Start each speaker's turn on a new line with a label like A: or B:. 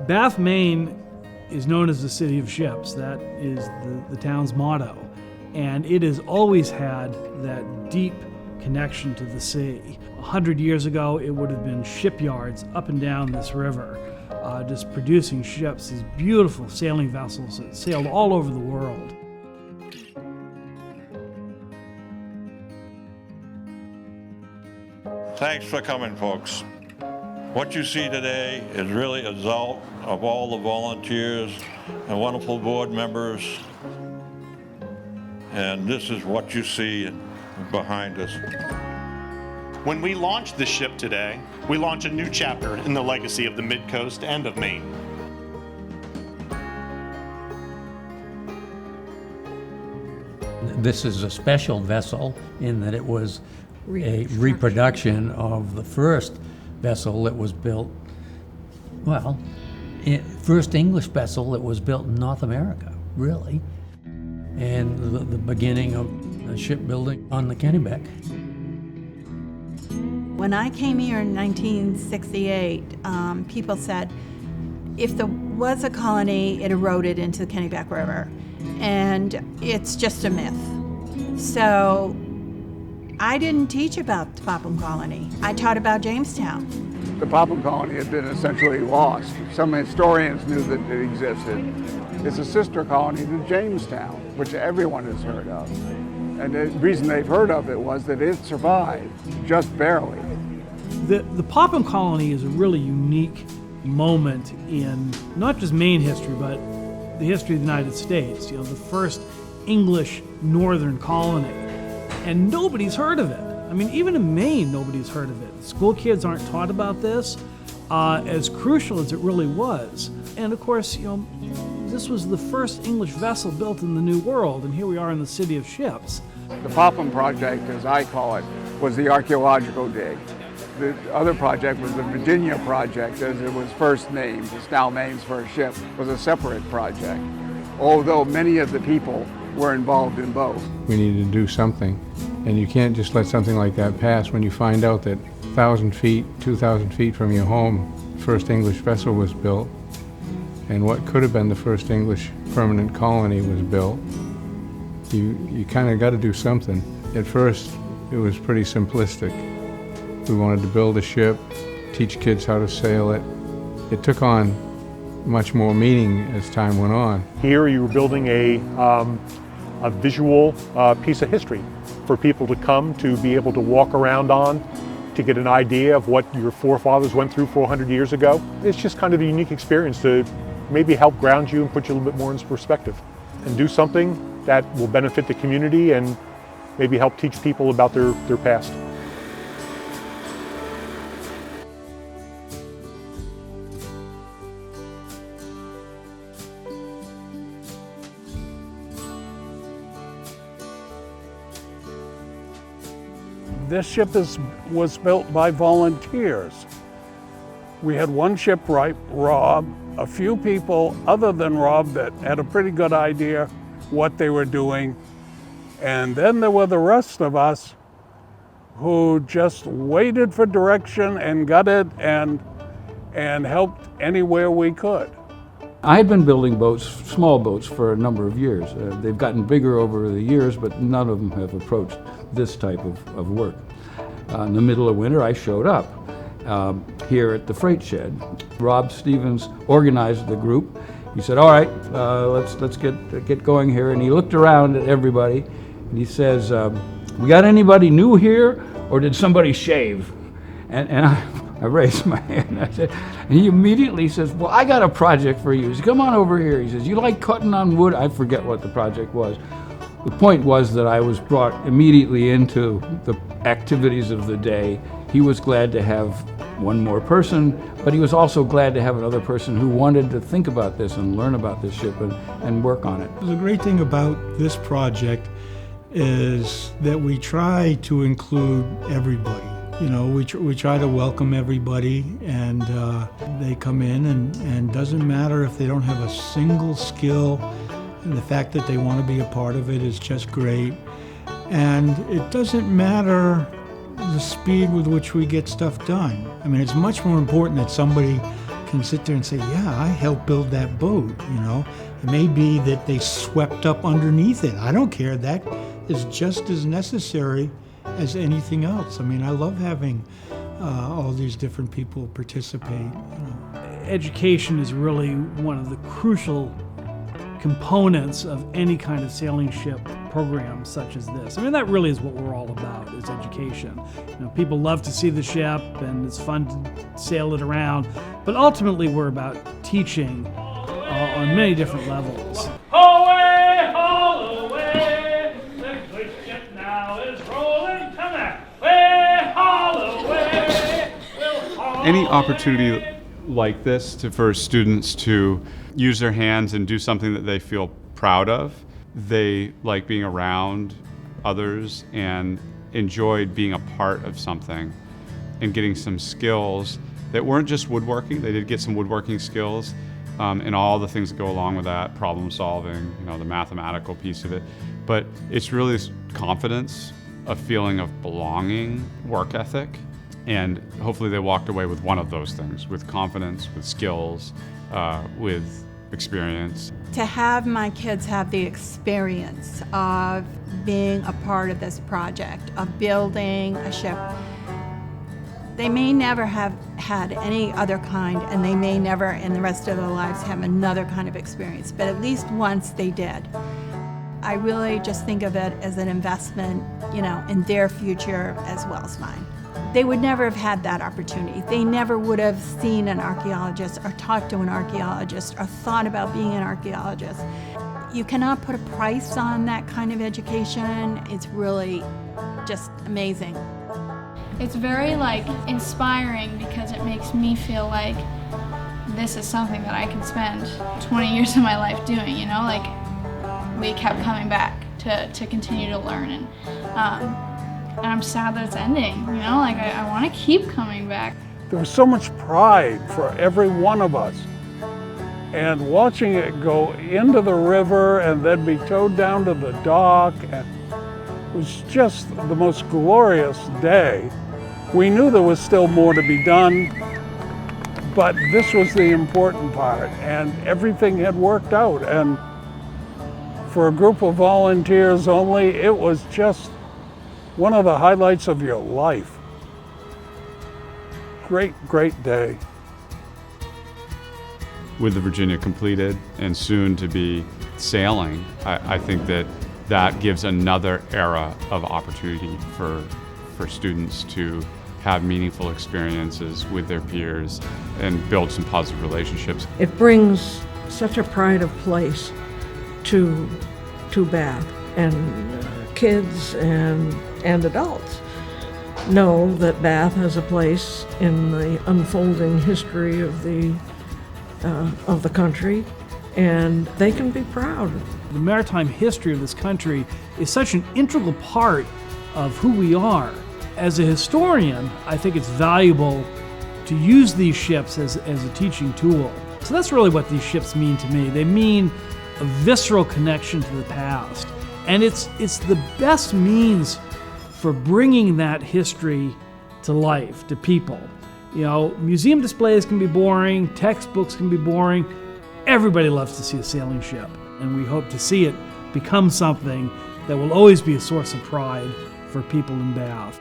A: Bath, Maine is known as the city of ships. That is the town's motto. And it has always had that deep connection to the sea. 100 years ago, it would have been shipyards up and down this river, just producing ships, these beautiful sailing vessels that sailed all over the world.
B: Thanks for coming, folks. What you see today is really a result of all the volunteers and wonderful board members. And this is what you see behind us.
C: When we launch the ship today, we launch a new chapter in the legacy of the Mid-Coast and of Maine.
D: This is a special vessel in that it was a reproduction of the first vessel that was built, first English vessel that was built in North America, really, and the beginning of shipbuilding on the Kennebec.
E: When I came here in 1968, people said if there was a colony, it eroded into the Kennebec River, and it's just a myth. So I didn't teach about the Popham Colony. I taught about Jamestown.
F: The Popham Colony had been essentially lost. Some historians knew that it existed. It's a sister colony to Jamestown, which everyone has heard of. And the reason they've heard of it was that it survived, just barely.
A: The Popham Colony is a really unique moment in not just Maine history, but the history of the United States. The first English northern colony. And nobody's heard of it. I mean, even in Maine, nobody's heard of it. School kids aren't taught about this, as crucial as it really was. And of course, this was the first English vessel built in the New World, and here we are in the city of ships.
F: The Popham Project, as I call it, was the archaeological dig. The other project was the Virginia Project, as it was first named. It's now Maine's first ship, was a separate project, although many of the people were involved in both.
G: We needed to do something, and you can't just let something like that pass when you find out that 1,000 feet, 2,000 feet from your home, first English vessel was built, and what could have been the first English permanent colony was built. You kind of got to do something. At first, it was pretty simplistic. We wanted to build a ship, teach kids how to sail it. It took on much more meaning as time went on.
C: Here you were building a visual piece of history for people to come to be able to walk around on, to get an idea of what your forefathers went through 400 years ago. It's just kind of a unique experience to maybe help ground you and put you a little bit more into perspective and do something that will benefit the community and maybe help teach people about their past.
H: This ship was built by volunteers. We had one shipwright, Rob, a few people other than Rob that had a pretty good idea what they were doing. And then there were the rest of us who just waited for direction and got it and helped anywhere we could.
D: I had been building boats, small boats, for a number of years. They've gotten bigger over the years, but none of them have approached this type of work. In the middle of winter, I showed up here at the freight shed. Rob Stevens organized the group. He said, "All right, let's get going here." And he looked around at everybody, and he says, "We got anybody new here, or did somebody shave?" And I raised my hand. I said, and he immediately says, "Well, I got a project for you." He said, "Come on over here." He says, "You like cutting on wood?" I forget what the project was. The point was that I was brought immediately into the activities of the day. He was glad to have one more person, but he was also glad to have another person who wanted to think about this and learn about this ship and work on it.
I: The great thing about this project is that we try to include everybody. We try to welcome everybody, and they come in, and doesn't matter if they don't have a single skill, and the fact that they want to be a part of it is just great. And it doesn't matter the speed with which we get stuff done. I mean, it's much more important that somebody can sit there and say, yeah, I helped build that boat, you know. It may be that they swept up underneath it. I don't care. That is just as necessary as anything else. I mean, I love having all these different people participate. You know.
A: Education is really one of the crucial components of any kind of sailing ship program such as this. I mean, that really is what we're all about, is education. You know, people love to see the ship and it's fun to sail it around, but ultimately we're about teaching on many different levels. Away, haul away, the good ship now is rolling, come back, way, haul away, we'll haul
J: Any
A: away.
J: opportunity like this for students to use their hands and do something that they feel proud of. They like being around others and enjoyed being a part of something and getting some skills that weren't just woodworking. They did get some woodworking skills and all the things that go along with that, problem solving, you know, the mathematical piece of it. But it's really this confidence, a feeling of belonging, work ethic. And hopefully they walked away with one of those things, with confidence, with skills, with experience.
E: To have my kids have the experience of being a part of this project, of building a ship. They may never have had any other kind, and they may never in the rest of their lives have another kind of experience, but at least once they did. I really just think of it as an investment, you know, in their future as well as mine. They would never have had that opportunity. They never would have seen an archaeologist or talked to an archaeologist or thought about being an archaeologist. You cannot put a price on that kind of education. It's really just amazing.
K: It's very inspiring because it makes me feel like this is something that I can spend 20 years of my life doing, you know? We kept coming back to continue to learn, and I'm sad that it's ending, you know? I want to keep coming back.
H: There was so much pride for every one of us. And watching it go into the river and then be towed down to the dock, and it was just the most glorious day. We knew there was still more to be done, but this was the important part, and everything had worked out. And for a group of volunteers only, it was just one of the highlights of your life. Great, great day.
J: With the Virginia completed and soon to be sailing, I think that gives another era of opportunity for students to have meaningful experiences with their peers and build some positive relationships.
L: It brings such a pride of place to Bath, and kids and adults know that Bath has a place in the unfolding history of the country, and they can be proud.
A: The maritime history of this country is such an integral part of who we are. As a historian, I think it's valuable to use these ships as a teaching tool. So that's really what these ships mean to me. They mean a visceral connection to the past. And it's the best means for bringing that history to life, to people. You know, museum displays can be boring, textbooks can be boring. Everybody loves to see a sailing ship, and we hope to see it become something that will always be a source of pride for people in Bath.